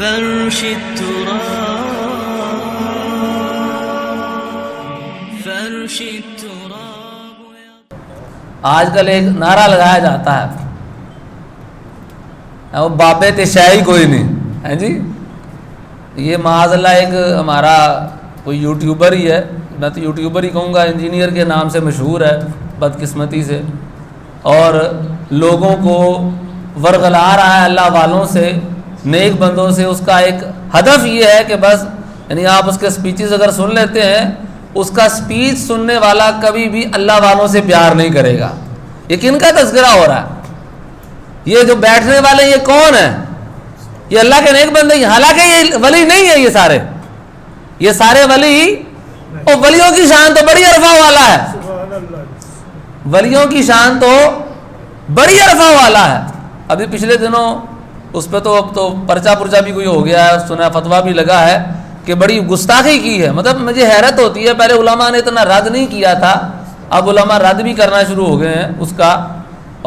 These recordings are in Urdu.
فرش التراب. آج کل ایک نعرہ لگایا جاتا ہے وہ بابے تشائی کوئی نہیں ہے جی. یہ معاذ اللہ ایک ہمارا کوئی یوٹیوبر ہی ہے, میں تو یوٹیوبر ہی کہوں گا, انجینئر کے نام سے مشہور ہے بدقسمتی سے, اور لوگوں کو ورغلا رہا ہے اللہ والوں سے, نیک بندوں سے. اس کا ایک ہدف یہ ہے کہ بس یعنی آپ اس کے سپیچز اگر سن لیتے ہیں, اس کا سپیچ سننے والا کبھی بھی اللہ والوں سے پیار نہیں کرے گا. یہ کن کا تذکرہ ہو رہا ہے؟ یہ جو بیٹھنے والے یہ کون ہیں؟ یہ اللہ کے نیک بندے ہیں. حالانکہ یہ ولی نہیں ہے, یہ سارے ولی, اور ولیوں کی شان تو بڑی عرفہ والا ہے, ولیوں کی شان تو بڑی عرفہ والا ہے. ابھی پچھلے دنوں اس پہ تو اب تو پرچہ بھی کوئی ہو گیا ہے, سنا فتویٰ بھی لگا ہے کہ بڑی گستاخی کی ہے. مطلب مجھے حیرت ہوتی ہے, پہلے علماء نے اتنا رد نہیں کیا تھا, اب علماء رد بھی کرنا شروع ہو گئے ہیں اس کا,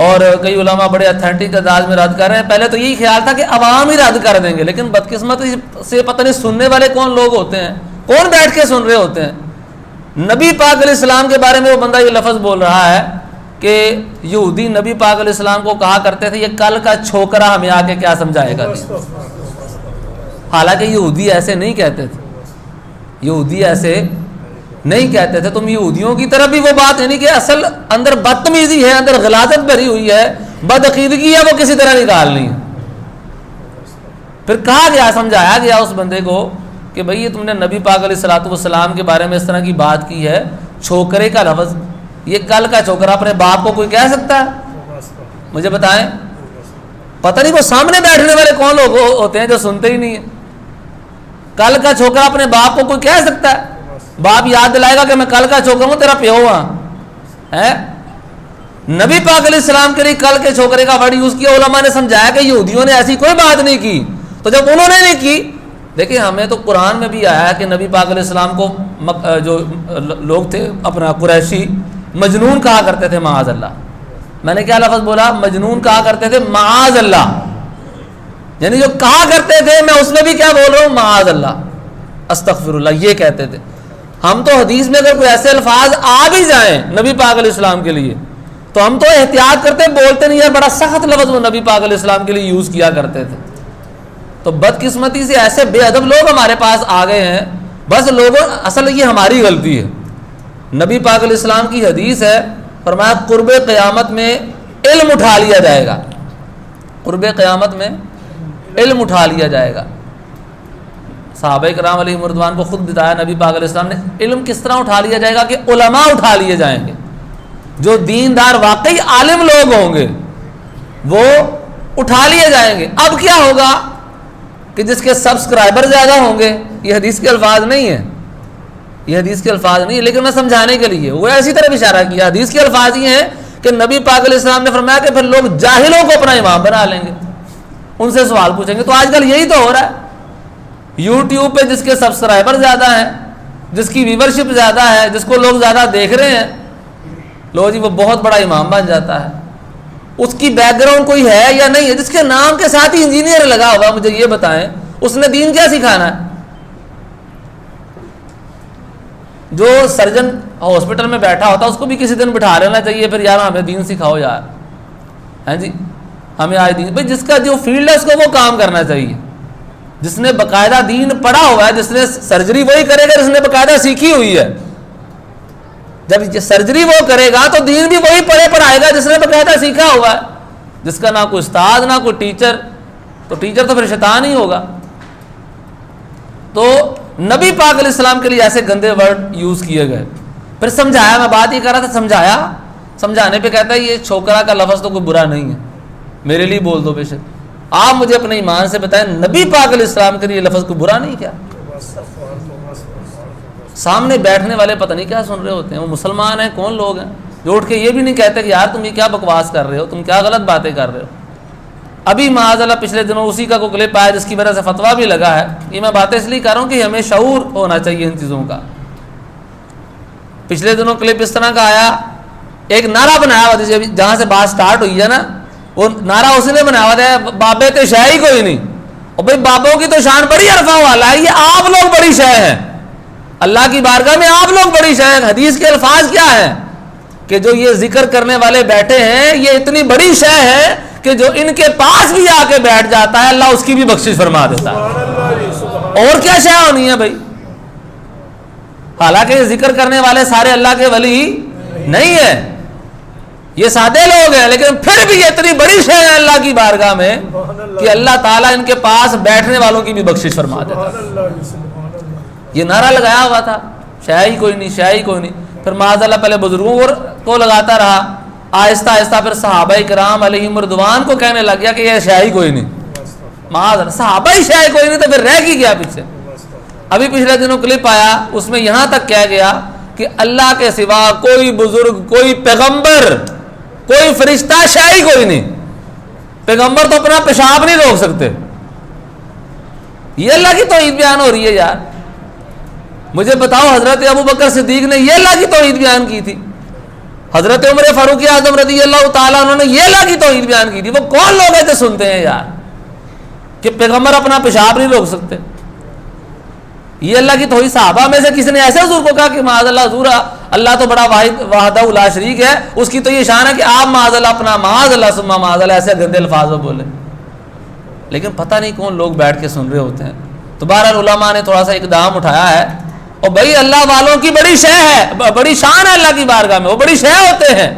اور کئی علماء بڑے اتھینٹک انداز میں رد کر رہے ہیں. پہلے تو یہی خیال تھا کہ عوام ہی رد کر دیں گے, لیکن بدقسمتی سے پتہ نہیں سننے والے کون لوگ ہوتے ہیں, کون بیٹھ کے سن رہے ہوتے ہیں. نبی پاک علیہ السلام کے بارے میں وہ بندہ یہ لفظ بول رہا ہے کہ یہودی نبی پاک علیہ السلام کو کہا کرتے تھے یہ کل کا چھوکرا ہمیں آ کے کیا سمجھائے گا. حالانکہ یہودی ایسے نہیں کہتے تھے, یہودی ایسے نہیں کہتے تھے. تم یہودیوں کی طرف بھی وہ بات یعنی کہ اصل اندر بدتمیزی ہے, اندر غلاظت بھری ہوئی ہے, بدعقیدگی ہے, وہ کسی طرح نکالنی ہے. پھر کہا گیا, سمجھایا گیا اس بندے کو کہ بھئی یہ تم نے نبی پاک علیہ الصلوۃ والسلام کے بارے میں اس طرح کی بات کی ہے, چھوکرے کا لفظ, یہ کل کا چھوکرا اپنے باپ کو کوئی کہہ سکتا ہے؟ مجھے بتائیں. پتہ نہیں وہ سامنے بیٹھنے والے کون لوگ ہوتے ہیں جو سنتے ہی نہیں ہیں. کل کا چھوکرا اپنے باپ کو کوئی کہہ سکتا ہے؟ باپ یاد دلائے گا کہ میں کل کا چھوکرا ہوں, تیرا پیو ہاں ہے. نبی پاک علیہ السلام کے لیے کل کے چھوکرے کا ورڈ یوز کیا. علماء نے سمجھایا کہ یہودیوں نے ایسی کوئی بات نہیں کی, تو جب انہوں نے نہیں کی, دیکھیں ہمیں تو قرآن میں بھی آیا ہے کہ نبی پاک علیہ السلام کو جو لوگ تھے اپنا قریشی مجنون کہا کرتے تھے, معاذ اللہ. میں نے کیا لفظ بولا؟ مجنون کہا کرتے تھے, معاذ اللہ. یعنی جو کہا کرتے تھے, میں اس میں بھی کیا بول رہا ہوں, معاذ اللہ, استغفر اللہ, یہ کہتے تھے. ہم تو حدیث میں اگر کوئی ایسے الفاظ آ بھی جائیں نبی پاک علیہ السلام کے لیے تو ہم تو احتیاط کرتے, بولتے نہیں. بڑا سخت لفظ وہ نبی پاک علیہ السلام کے لیے یوز کیا کرتے تھے. تو بدقسمتی سے ایسے بے ادب لوگ ہمارے پاس آ گئے ہیں. بس لوگوں, اصل یہ ہماری غلطی ہے. نبی پاک علیہ السلام کی حدیث ہے, فرمایا قرب قیامت میں علم اٹھا لیا جائے گا, قرب قیامت میں علم اٹھا لیا جائے گا. صحابہ کرام علیہ رضوان کو خود بتایا نبی پاک علیہ السلام نے, علم کس طرح اٹھا لیا جائے گا کہ علماء اٹھا لیے جائیں گے, جو دیندار واقعی عالم لوگ ہوں گے وہ اٹھا لیے جائیں گے. اب کیا ہوگا کہ جس کے سبسکرائبر زیادہ ہوں گے, یہ حدیث کے الفاظ نہیں ہیں, یہ حدیث کے الفاظ نہیں, لیکن میں سمجھانے کے لیے وہ ایسی طرح اشارہ کیا. حدیث کے الفاظ یہ ہیں کہ نبی پاک علیہ السلام نے فرمایا کہ پھر لوگ جاہلوں کو اپنا امام بنا لیں گے, ان سے سوال پوچھیں گے. تو آج کل یہی تو ہو رہا ہے. یوٹیوب پہ جس کے سبسکرائبر زیادہ ہیں, جس کی ویورشپ زیادہ ہے, جس کو لوگ زیادہ دیکھ رہے ہیں, لو جی وہ بہت بڑا امام بن جاتا ہے. اس کی بیک گراؤنڈ کوئی ہے یا نہیں ہے؟ جس کے نام کے ساتھ ہی انجینئر لگا ہوا, مجھے یہ بتائیں اس نے دین کیا سکھانا ہے؟ جو سرجن ہاسپٹل میں بیٹھا ہوتا ہے اس کو بھی کسی دن بٹھا لینا چاہیے, پھر یار ہمیں دین سکھاؤ یار, ہیں جی ہمیں آج دین. بھائی جس کا جو فیلڈ ہے اس کو وہ کام کرنا چاہیے. جس نے باقاعدہ دین پڑھا ہوا ہے, جس نے سرجری وہی کرے گا جس نے باقاعدہ سیکھی ہوئی ہے. جب سرجری وہ کرے گا تو دین بھی وہی پڑھائے گا جس نے باقاعدہ سیکھا ہوا ہے. جس کا نہ کوئی استاد نہ کوئی ٹیچر, تو ٹیچر تو پھر شیطان ہی ہوگا. تو نبی پاک علیہ السلام کے لیے ایسے گندے ورڈ یوز کیے گئے. پھر سمجھایا, میں بات یہ کر رہا تھا, سمجھانے پہ کہتا ہے یہ چھوکرا کا لفظ تو کوئی برا نہیں ہے, میرے لیے بول دو بے شک. آپ مجھے اپنے ایمان سے بتائیں نبی پاک علیہ السلام کے لیے لفظ کو برا نہیں کیا؟ سامنے بیٹھنے والے پتہ نہیں کیا سن رہے ہوتے ہیں, وہ مسلمان ہیں کون لوگ ہیں جو اٹھ کے یہ بھی نہیں کہتے کہ یار تم یہ کیا بکواس کر رہے ہو, تم کیا غلط باتیں کر رہے ہو. ابھی معاذ اللہ پچھلے دنوں اسی کا کوئی کلپ آیا جس کی وجہ سے فتویٰ بھی لگا ہے. یہ میں باتیں اس لیے کر رہا ہوں کہ ہمیں شعور ہونا چاہیے ان چیزوں کا. پچھلے دنوں کلپ اس طرح کا آیا, ایک نعرہ بنایا ہوا تھا جہاں سے بات سٹارٹ ہوئی ہے نا, وہ نعرہ اسی نے بنایا ہوا تھا بابے تشائی کوئی نہیں. اور بھائی بابوں کی تو شان بڑی عرفہ والا ہے, یہ آپ لوگ بڑی شے ہیں اللہ کی بارگاہ میں, آپ لوگ بڑی شے ہیں. حدیث کے الفاظ کیا ہیں کہ جو یہ ذکر کرنے والے بیٹھے ہیں یہ اتنی بڑی شے ہے کہ جو ان کے پاس بھی آ کے بیٹھ جاتا ہے اللہ اس کی بھی بخشش فرما دیتا ہے. اور کیا شے ہونی ہے بھائی؟ حالانکہ یہ ذکر کرنے والے سارے اللہ کے ولی نہیں ہیں, یہ سادے لوگ ہیں, لیکن پھر بھی یہ اتنی بڑی شے ہے اللہ کی بارگاہ میں کہ اللہ تعالیٰ ان کے پاس بیٹھنے والوں کی بھی بخشش فرما دیتا ہے. یہ نعرہ لگایا ہوا تھا شے ہی کوئی نہیں, شے ہی کوئی نہیں. پھر معاذ اللہ پہلے بزرگوں کو لگاتا رہا, آہستہ آہستہ پھر صحابہ کرام علیہم رضوان کو کہنے لگ گیا کہ یہ شے ہی کوئی نہیں. معاذ اللہ, صحابہ ہی شے کوئی نہیں تو پھر رہ کی گیا پیچھے. ابھی پچھلے دنوں کلپ آیا, اس میں یہاں تک کہہ گیا کہ اللہ کے سوا کوئی بزرگ, کوئی پیغمبر, کوئی فرشتہ شے ہی کوئی نہیں. پیغمبر تو اپنا پیشاب نہیں روک سکتے. یہ اللہ کی توحید بیان ہو رہی ہے یار. مجھے بتاؤ حضرت ابو بکر صدیق نے یہ اللہ کی توحید بیان کی تھی, حضرت عمر فاروق اعظم رضی اللہ تعالیٰ انہوں نے یہ اللہ کی توحید بیان کی تھی. وہ کون لوگ ہیں جو سنتے ہیں یار کہ پیغمبر اپنا پیشاب نہیں روک سکتے؟ یہ اللہ کی توحید. صحابہ میں سے کسی نے ایسے حضور کو کہا کہ معاذ اللہ حضور اللہ تو بڑا واحد وحدہ لا شریک ہے, اس کی تو یہ شان ہے کہ آپ معاذ اللہ اپنا معاذ اللہ ثم معاذ اللہ ایسے گندے الفاظ میں بولیں. لیکن پتہ نہیں کون لوگ بیٹھ کے سن رہے ہوتے ہیں. تو بہرحال علماء نے تھوڑا سا اقدام اٹھایا ہے, اور بھائی اللہ والوں کی بڑی شے ہے, بڑی شان ہے اللہ کی بارگاہ میں, وہ بڑی شے ہوتے ہیں.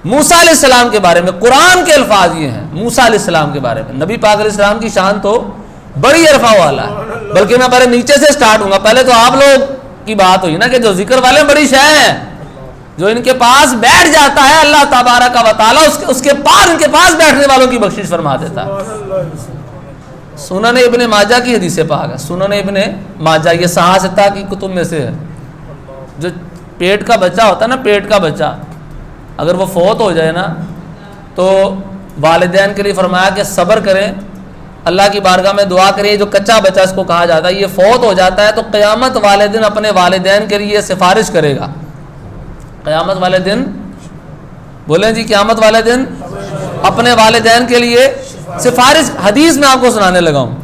موسیٰ علیہ السلام کے بارے میں قرآن کے الفاظ یہ ہیں, موسیٰ علیہ السلام کے بارے میں. نبی پاک علیہ السلام کی شان تو بڑی عرفہ والا ہے, بلکہ میں پہلے نیچے سے سٹارٹ ہوں گا. پہلے تو آپ لوگ کی بات ہوئی نا کہ جو ذکر والے بڑی شے ہیں, جو ان کے پاس بیٹھ جاتا ہے اللہ تبارک و تعالیٰ اس کے پاس, ان کے پاس بیٹھنے والوں کی بخشش فرما دیتا ہے. سنن ابن ماجہ کی حدیث پاک ہے, سنن ابن ماجہ, یہ سہا ستہ کی کتب میں سے ہے. جو پیٹ کا بچہ ہوتا ہے نا, پیٹ کا بچہ اگر وہ فوت ہو جائے نا تو والدین کے لیے فرمایا کہ صبر کریں, اللہ کی بارگاہ میں دعا کریں. جو کچا بچہ اس کو کہا جاتا ہے, یہ فوت ہو جاتا ہے تو قیامت والے دن اپنے والدین کے لیے سفارش کرے گا. قیامت والے دن بولیں جی, قیامت والے دن اپنے والدین کے لیے سفارش. حدیث میں آپ کو سنانے لگا ہوں.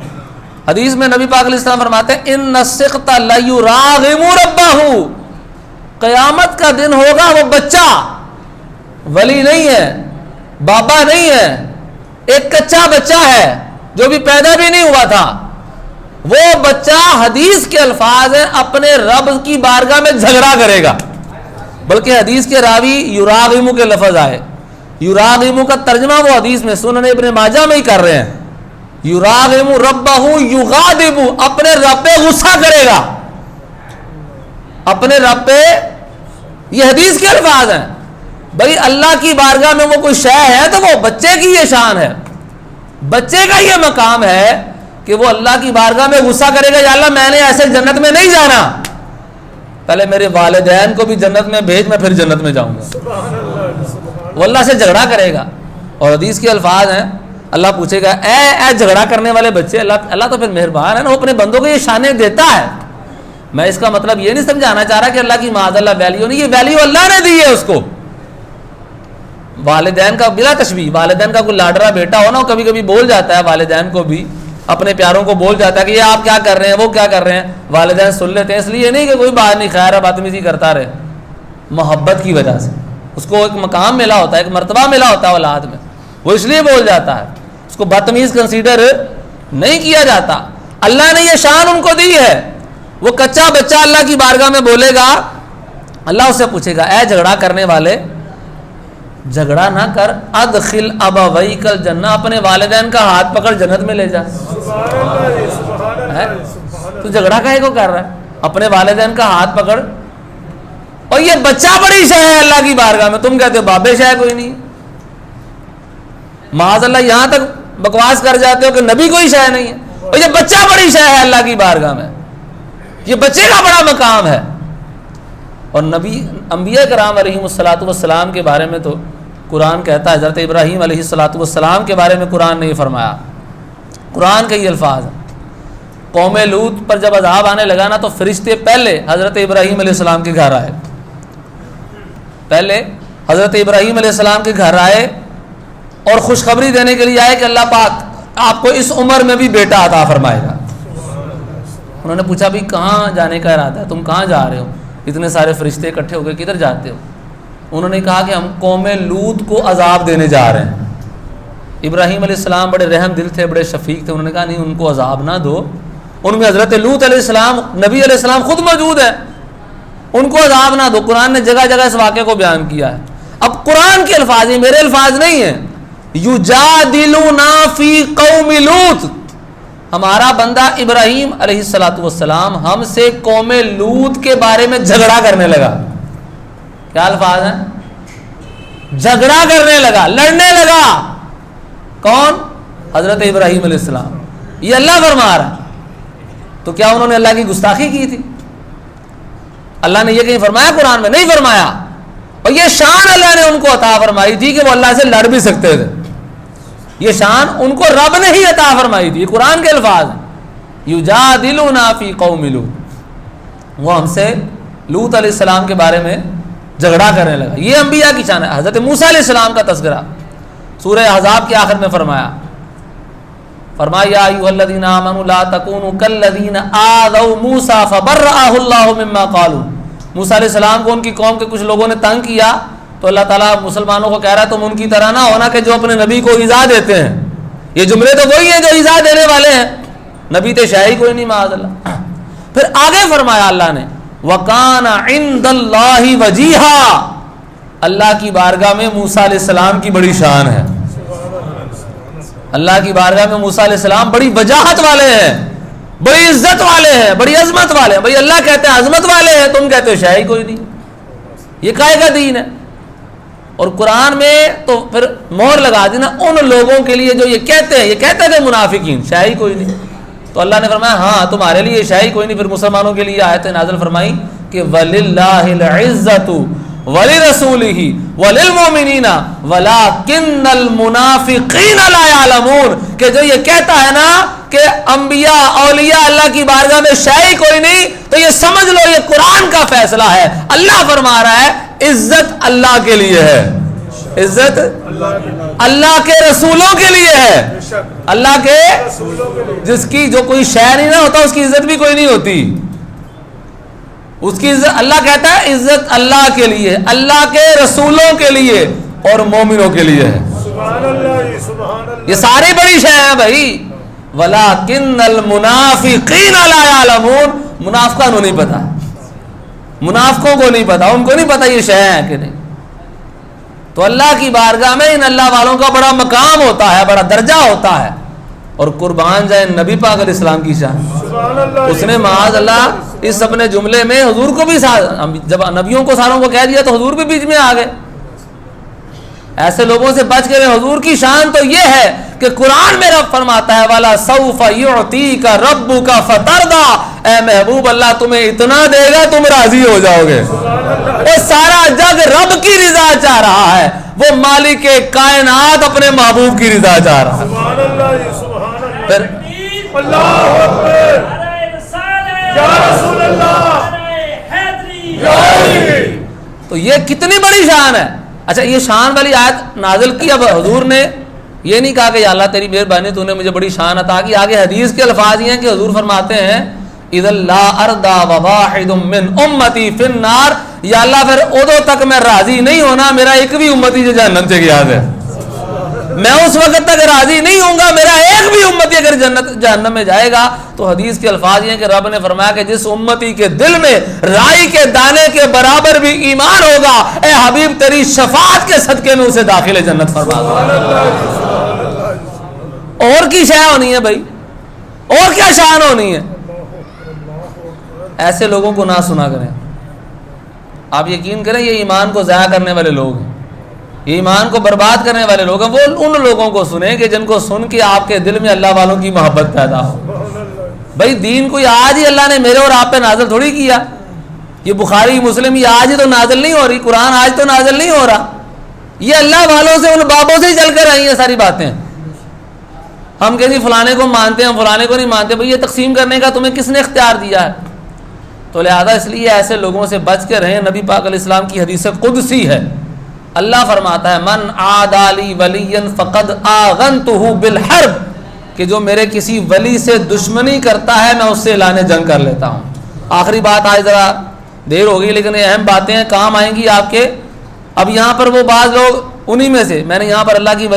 حدیث میں نبی پاک علیہ السلام فرماتے ہیں ان السقط لیراغم ربہ, قیامت کا دن ہوگا وہ بچہ, ولی نہیں ہے, بابا نہیں ہے, ایک کچا بچہ ہے جو بھی پیدا بھی نہیں ہوا تھا, وہ بچہ حدیث کے الفاظ ہیں اپنے رب کی بارگاہ میں جھگڑا کرے گا. بلکہ حدیث کے راوی یراغم کے لفظ آئے, یراغم کا ترجمہ وہ حدیث میں سنن ابن ماجہ میں ہی کر رہے ہیں. یراغم ربہ یغاضب, اپنے رب پہ غصہ کرے گا, اپنے رب پہ. یہ حدیث کے الفاظ ہیں. بھائی اللہ کی بارگاہ میں وہ کوئی شے ہے تو وہ بچے کی یہ شان ہے, بچے کا یہ مقام ہے کہ وہ اللہ کی بارگاہ میں غصہ کرے گا, یا اللہ میں نے ایسے جنت میں نہیں جانا, پہلے میرے والدین کو بھی جنت میں بھیج, میں پھر جنت میں جاؤں گا. وہ اللہ سے جھگڑا کرے گا. اور حدیث کے الفاظ ہیں اللہ پوچھے گا اے جھگڑا کرنے والے بچے, اللہ تو پھر مہربان ہے نا, وہ اپنے بندوں کو یہ شانیں دیتا ہے. میں اس کا مطلب یہ نہیں سمجھانا چاہ رہا کہ اللہ کی معاذ اللہ ویلیو نہیں, یہ ویلیو اللہ نے دی ہے اس کو. والدین کا بلا تشبیہ, والدین کا کوئی لاڈرا بیٹا ہو نا, وہ کبھی کبھی بول جاتا ہے والدین کو بھی, اپنے پیاروں کو بول جاتا ہے کہ یہ آپ کیا کر رہے ہیں, وہ کیا کر رہے ہیں. والدین سن لیتے ہیں, اس لیے نہیں کہ کوئی بات نہیں, خیر ہے, بدتمیزی کرتا رہے, محبت کی وجہ سے. اس کو ایک مقام ملا ہوتا ہے, ایک مرتبہ ملا ہوتا ہے اولاد میں, وہ اس لیے بول جاتا ہے, اس کو بدتمیز کنسیڈر نہیں کیا جاتا. اللہ نے یہ شان ان کو دی ہے. وہ کچا بچہ اللہ کی بارگاہ میں بولے گا, اللہ اس سے پوچھے گا اے جھگڑا کرنے والے, جھگڑا نہ کر, ادخل ابویک الجنہ, اپنے والدین کا ہاتھ پکڑ جنت میں لے جا. تو جھگڑا کاہے کو کر رہا ہے, اپنے والدین کا ہاتھ پکڑ. اور یہ بچہ بڑی شے ہے اللہ کی بارگاہ میں, تم کہتے ہو بابے شے کوئی نہیں. معاذ اللہ یہاں تک بکواس کر جاتے ہو کہ نبی کوئی شے نہیں ہے, اور یہ بچہ بڑی شے ہے اللہ کی بارگاہ میں, یہ بچے کا بڑا مقام ہے. اور نبی انبیاء کرام علیہم الصلاۃ والسلام کے بارے میں تو قرآن کہتا ہے, حضرت ابراہیم علیہ الصلاۃ والسلام کے بارے میں قرآن نے یہ فرمایا, قرآن کے یہ الفاظ ہیں. قوم لوط پر جب عذاب آنے لگا نا تو فرشتے پہلے حضرت ابراہیم علیہ السلام کے گھر آئے, پہلے حضرت ابراہیم علیہ السلام کے گھر آئے اور خوشخبری دینے کے لیے آئے کہ اللہ پاک آپ کو اس عمر میں بھی بیٹا عطا فرمائے گا. انہوں نے پوچھا بھائی کہاں جانے کا ارادہ ہے, تم کہاں جا رہے ہو, اتنے سارے فرشتے اکٹھے ہو گئے, کدھر جاتے ہو؟ انہوں نے کہا کہ ہم قوم لوط کو عذاب دینے جا رہے ہیں. ابراہیم علیہ السلام بڑے رحم دل تھے, بڑے شفیق تھے. انہوں نے کہا نہیں, ان کو عذاب نہ دو, ان میں حضرت لوط علیہ السلام, نبی علیہ السلام خود موجود ہے, ان کو عذاب نہ دو. قرآن نے جگہ جگہ اس واقعے کو بیان کیا ہے. اب قرآن کے الفاظ ہیں, میرے الفاظ نہیں ہیں. یجادلونا فی قوم لوط, ہمارا بندہ ابراہیم علیہ السلام ہم سے قوم لوط کے بارے میں جھگڑا کرنے لگا. کیا الفاظ ہیں؟ جھگڑا کرنے لگا, لڑنے لگا. کون؟ حضرت ابراہیم علیہ السلام. یہ اللہ فرما رہا. تو کیا انہوں نے اللہ کی گستاخی کی تھی؟ اللہ نے یہ کہیں فرمایا قرآن میں؟ نہیں فرمایا. اور یہ شان اللہ نے ان کو عطا فرمائی تھی کہ وہ اللہ سے لڑ بھی سکتے تھے. یہ شان ان کو رب نے ہی عطا فرمائی تھی. یہ قرآن کے الفاظ ہیں. یجادلونا فی قوم لوط, وہ ہم سے لوط علیہ السلام کے بارے میں جھگڑا کرنے لگا. یہ انبیاء کی شان ہے. حضرت موسیٰ علیہ السلام کا تذکرہ سورہ احزاب کے آخر میں فرمایا یا ایھا الذین آمنوا لا تکونوا کالذین آذوا موسیٰ فبرأہ اللہ مما قالوا. موسیٰ علیہ السلام کو ان کی قوم کے کچھ لوگوں نے تنگ کیا تو اللہ تعالیٰ مسلمانوں کو کہہ رہا ہے تم ان کی طرح نہ ہونا کہ جو اپنے نبی کو ایذا دیتے ہیں. یہ جملے تو وہی ہیں جو ایذا دینے والے ہیں, نبی تو شاہی کوئی نہیں معاذ اللہ. پھر آگے فرمایا اللہ نے وَكَانَ عِندَ اللَّهِ وَجِيهًا, اللہ کی بارگاہ میں موسیٰ علیہ السلام کی بڑی شان ہے. اللہ کی بارگاہ میں موسیٰ علیہ السلام بڑی وجاہت والے ہیں, بڑی عزت والے ہیں, بڑی عظمت والے ہیں. بھائی اللہ کہتے ہیں عظمت والے ہیں, تم کہتے ہو شاہی کوئی نہیں. یہ کائے کا دین ہے؟ اور قرآن میں تو پھر مہر لگا دی نا ان لوگوں کے لیے جو یہ کہتے ہیں, یہ کہتے تھے منافقین شاہی کوئی نہیں. تو اللہ نے فرمایا ہاں تمہارے لیے شاہی کوئی نہیں. پھر مسلمانوں کے لیے آیت نازل فرمائی کہ وَلِلَّهِ الْعِزَّةُ وَلِرَسُولِهِ وَلِلْمُؤْمِنِينَ وَلَكِنَّ الْمُنَافِقِينَ لَا يَعْلَمُونَ, کہ جو یہ کہتا ہے نا کہ انبیاء اولیاء اللہ کی بارگاہ میں شاہی کوئی نہیں, تو یہ سمجھ لو یہ قرآن کا فیصلہ ہے. اللہ فرما رہا ہے عزت اللہ کے لیے ہے, عزت اللہ کے رسولوں کے لیے ہے. اللہ کے جس کی جو کوئی شے نہیں نہ ہوتا اس کی عزت بھی کوئی نہیں ہوتی. اس کی عزت اللہ کہتا ہے عزت اللہ کے لیے, اللہ کے رسولوں کے لیے اور مومنوں کے لیے ہے. یہ ساری بڑی شے ہیں بھائی. وَلَكِنَّ الْمُنَافِقِينَ لَا يَعْلَمُونَ, منافقوں کو نہیں پتا, منافقوں کو نہیں پتا, ان کو نہیں پتا یہ شے ہے کہ نہیں. تو اللہ کی بارگاہ میں ان اللہ والوں کا بڑا مقام ہوتا ہے, بڑا درجہ ہوتا ہے. اور قربان جائے نبی پاک علیہ السلام کی شان, اس نے معاذ اللہ اس اپنے جملے میں حضور کو بھی جب نبیوں کو ساروں کو کہہ دیا تو حضور بھی بیچ میں آ گئے. ایسے لوگوں سے بچ کے رہے. حضور کی شان تو یہ ہے کہ قرآن میں رب فرماتا ہے وَلَا سَوْفَ يُعْتِيكَ رَبُّكَ فَتَرْضَىٰ, اے محبوب اللہ تمہیں اتنا دے گا تم راضی ہو جاؤ گے. وہ سارا جگ رب کی رضا چاہ رہا ہے, وہ مالک کائنات اپنے محبوب کی رضا چاہ رہا ہے. پھر اللہ اکبر یا رسول اللہ. تو یہ کتنی بڑی شان ہے. اچھا یہ شان والی آیت نازل کی, اب حضور نے یہ نہیں کہا کہ یا اللہ تیری مہربانی تو نے مجھے بڑی شان عطا کی. آگے حدیث کے الفاظ یہ ہیں کہ حضور فرماتے ہیں اذا لا ارضى وواحد من امتی فی النار, یا اللہ پھر ادو تک میں راضی نہیں ہونا میرا ایک بھی امتی جو جہنم سے گیا ہے, میں اس وقت تک راضی نہیں ہوں گا میرا ایک بھی امتی اگر جہنم میں جائے گا. تو حدیث کے الفاظ یہ کہ رب نے فرمایا کہ جس امتی کے دل میں رائی کے دانے کے برابر بھی ایمان ہوگا, اے حبیب تیری شفاعت کے صدقے میں اسے داخل جنت فرما دو. اور کی شے ہونی ہے بھائی, اور کیا شان ہونی ہے. ایسے لوگوں کو نہ سنا کریں. آپ یقین کریں یہ ایمان کو ضائع کرنے والے لوگ ہیں, یہ ایمان کو برباد کرنے والے لوگ ہیں. وہ ان لوگوں کو سنیں کہ جن کو سن کے آپ کے دل میں اللہ والوں کی محبت پیدا ہو. بھائی دین کوئی آج ہی اللہ نے میرے اور آپ پہ نازل تھوڑی کیا. یہ بخاری مسلم یہ آج ہی تو نازل نہیں ہو رہی, قرآن آج تو نازل نہیں ہو رہا. یہ اللہ والوں سے ان بابوں سے ہی چل کر آئی ہیں ساری باتیں. ہم کہیں فلانے کو مانتے ہیں فلانے کو نہیں مانتے. بھئی یہ تقسیم کرنے کا تمہیں کس نے اختیار دیا ہے؟ تو لہذا اس لیے ایسے لوگوں سے بچ کے رہیں. نبی پاک علیہ السلام کی حدیث قدسی ہے, اللہ فرماتا ہے من عادی لی ولیا فقد آذنتہ بالحرب, کہ جو میرے کسی ولی سے دشمنی کرتا ہے میں اس سے اعلان جنگ کر لیتا ہوں. آخری بات آج ذرا دیر ہو گئی لیکن یہ اہم باتیں ہیں, کام آئیں گی آپ کے. اب یہاں پر وہ بعض لوگ انہی میں سے, میں نے یہاں پر اللہ کے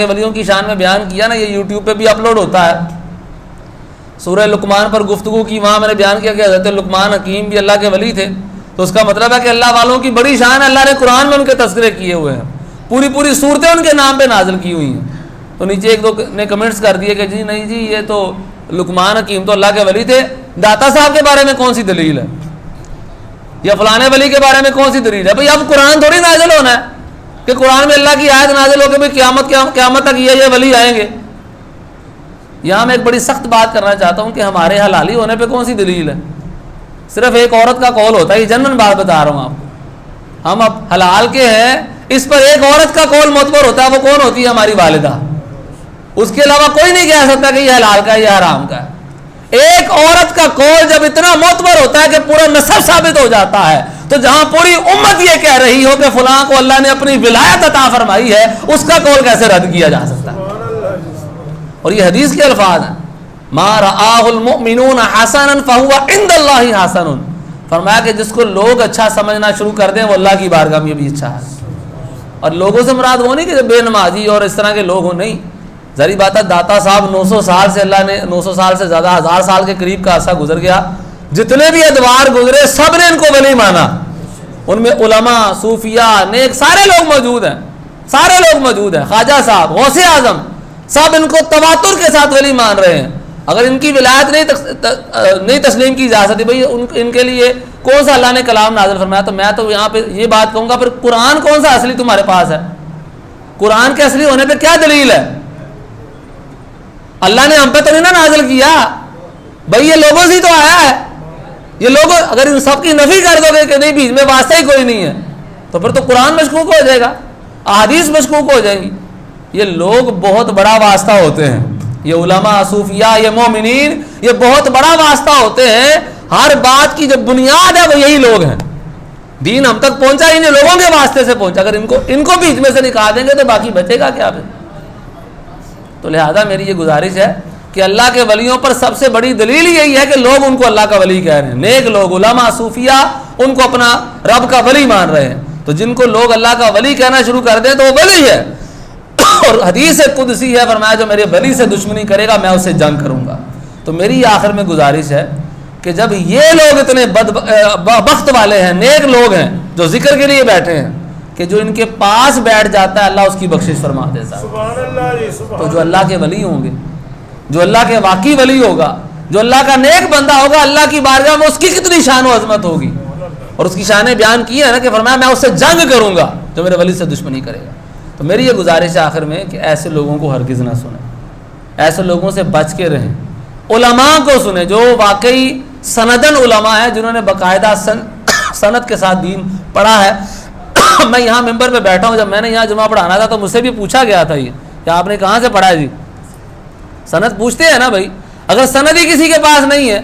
ولیوں کی شان میں بیان کیا نا, یہ یوٹیوب پہ بھی اپلوڈ ہوتا ہے. سورہ لقمان پر گفتگو کی, وہاں میں نے بیان کیا کہ حضرت لقمان حکیم بھی اللہ کے ولی تھے. تو اس کا مطلب ہے کہ اللہ والوں کی بڑی شان ہے, اللہ نے قرآن میں ان کے تذکرے کیے ہوئے ہیں, پوری صورتیں ان کے نام پہ نازل کی ہوئی ہیں. تو نیچے ایک دو نے کمنٹس کر دیے کہ جی نہیں جی یہ تو لقمان حکیم تو اللہ کے ولی تھے, داتا صاحب کے بارے میں کون سی دلیل ہے, یا فلانے ولی کے بارے میں کون سی دلیل ہے؟ بھئی اب قرآن تھوڑی نازل ہونا ہے کہ قرآن میں اللہ کی آیت نازل ہو کہ بھئی قیامت تک یہ ولی آئیں گے. یہاں میں ایک بڑی سخت بات کرنا چاہتا ہوں کہ ہمارے حلالی ہونے پہ کون سی دلیل ہے؟ صرف ایک عورت کا قول ہوتا ہے, یہ جنرل بات بتا رہا ہوں آپ کو. ہم اب حلال کے ہیں, اس پر ایک عورت کا قول معتبر ہوتا ہے, وہ کون ہوتی ہے؟ ہماری والدہ. اس کے علاوہ کوئی نہیں کہہ سکتا کہ یہ حلال کا ہے یہ حرام کا ہے. ایک عورت کا قول جب اتنا معتبر ہوتا ہے کہ پورا نسب ثابت ہو جاتا ہے, تو جہاں پوری امت یہ کہہ رہی ہو کہ فلاں کو اللہ نے اپنی ولایت عطا فرمائی ہے, اس کا قول کیسے رد کیا جا سکتا ہے؟ اور یہ حدیث کے الفاظ ہیں, ما رآہ المؤمنون حسنا فہو عند اللہ حسن. فرمایا کہ جس کو لوگ اچھا سمجھنا شروع کر دیں وہ اللہ کی بارگاہ میں بھی اچھا ہے. اور لوگوں سے مراد وہ نہیں کہ بے نمازی اور اس طرح کے لوگ ہوں, نہیں. ظاہری بات ہے داتا صاحب 900 سال سے, اللہ نے 900 سال سے زیادہ 1000 سال کے قریب کا عرصہ گزر گیا, جتنے بھی ادوار گزرے سب نے ان کو ولی مانا. ان میں علماء, صوفیاء, نیک سارے لوگ موجود ہیں, خواجہ صاحب, غوث اعظم, سب ان کو تواتر کے ساتھ ولی مان رہے ہیں. اگر ان کی ولایت نہیں تسلیم کی جا سکتی, بھئی ان کے لیے کون سا اللہ نے کلام نازل فرمایا؟ تو میں تو یہاں پہ یہ بات کہوں گا پھر قرآن کون سا اصلی تمہارے پاس ہے؟ قرآن کے اصلی ہونے پہ کیا دلیل ہے؟ اللہ نے ہم پہ تو نہیں نا نازل کیا بھئی, یہ لوگوں سے تو آیا ہے. یہ لوگ اگر ان سب کی نفی کر دو گے کہ نہیں بیچ میں واسطہ ہی کوئی نہیں ہے, تو پھر تو قرآن مشکوک ہو جائے گا, احادیث مشکوک ہو جائیں گی. یہ لوگ بہت بڑا واسطہ ہوتے ہیں, یہ علماء, صوفیاء, یہ مومنین, یہ بہت بڑا واسطہ ہوتے ہیں. ہر بات کی جو بنیاد ہے وہ یہی لوگ ہیں. دین ہم تک پہنچا ہی نہیں, لوگوں کے واسطے سے پہنچا. اگر ان کو بیچ میں سے نکال دیں گے تو باقی بچے گا کیا پھر؟ تو لہذا میری یہ گزارش ہے کہ اللہ کے ولیوں پر سب سے بڑی دلیل یہی ہے کہ لوگ ان کو اللہ کا ولی کہہ رہے ہیں. نیک لوگ, علماء, صوفیاء ان کو اپنا رب کا ولی مان رہے ہیں. تو جن کو لوگ اللہ کا ولی کہنا شروع کر دیں تو وہ ولی ہے. اور حدیث قدسی ہے, فرمایا جو میرے ولی سے دشمنی کرے گا میں اس سے جنگ کروں گا. تو میری آخر میں گزارش ہے کہ جب یہ لوگ اتنے بخت والے ہیں, نیک لوگ ہیں جو ذکر کے لیے بیٹھے ہیں, کہ جو ان کے پاس بیٹھ جاتا ہے اللہ اس کی بخشش فرما دیتا ہے. تو جو اللہ کے ولی ہوں گے, جو اللہ کے واقعی ولی ہوگا, جو اللہ کا نیک بندہ ہوگا, اللہ کی بارگاہ میں اس کی کتنی شان و عظمت ہوگی. اور اس کی شانیں بیان کی ہے نا کہ فرمایا میں اس سے جنگ کروں گا جو میرے ولی سے دشمنی کرے گا. تو میری یہ گزارش ہے آخر میں کہ ایسے لوگوں کو ہرگز نہ سنیں, ایسے لوگوں سے بچ کے رہیں. علماء کو سنیں جو واقعی سندن علماء ہیں, جنہوں نے باقاعدہ سند کے ساتھ دین پڑھا ہے. میں یہاں ممبر پہ بیٹھا ہوں, جب میں نے یہاں جمعہ پڑھانا تھا تو مجھ سے بھی پوچھا گیا تھا یہ کہ آپ نے کہاں سے پڑھا ہے جی. سند پوچھتے ہیں نا بھائی. اگر سند ہی کسی کے پاس نہیں ہے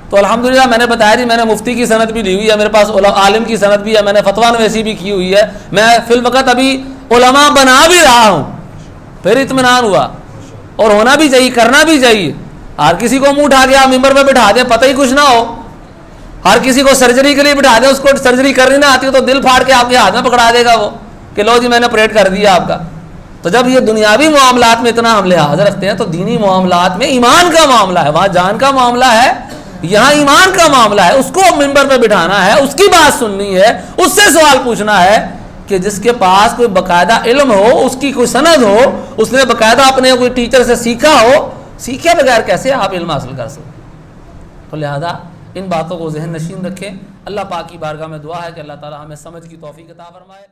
تو الحمدللہ میں نے بتایا جی میں نے مفتی کی سند بھی لی ہوئی ہے, میرے پاس عالم کی سند بھی ہے, میں نے فتویٰ نویسی بھی کی ہوئی ہے, میں فی الوقت ابھی علماء بنا بھی رہا ہوں. پھر اطمینان ہوا, اور ہونا بھی چاہیے, کرنا بھی چاہیے. ہر کسی کو منہ اٹھا کے آپ ممبر پہ بٹھا دیں, پتہ ہی کچھ نہ ہو. ہر کسی کو سرجری کے لیے بٹھا دیں, اس کو سرجری کرنی نہ آتی ہو تو دل پھاڑ کے آپ کے ہاتھ میں پکڑا دے گا وہ کہ لو جی میں نے آپریٹ کر دیا آپ کا. تو جب یہ دنیاوی معاملات میں اتنا ہم لحاظ رکھتے ہیں تو دینی معاملات میں ایمان کا معاملہ ہے, وہاں جان کا معاملہ ہے, یہاں ایمان کا معاملہ ہے. اس کو ممبر پہ بٹھانا ہے, اس کی بات سننی ہے, اس سے سوال پوچھنا ہے کہ جس کے پاس کوئی باقاعدہ علم ہو, اس کی کوئی سند ہو, اس نے باقاعدہ اپنے کوئی ٹیچر سے سیکھا ہو. سیکھے بغیر کیسے آپ علم حاصل کر سکتے؟ تو لہذا ان باتوں کو ذہن نشین رکھیں. اللہ پاک کی بارگاہ میں دعا ہے کہ اللہ تعالی ہمیں سمجھ کی توفیق عطا فرمائے.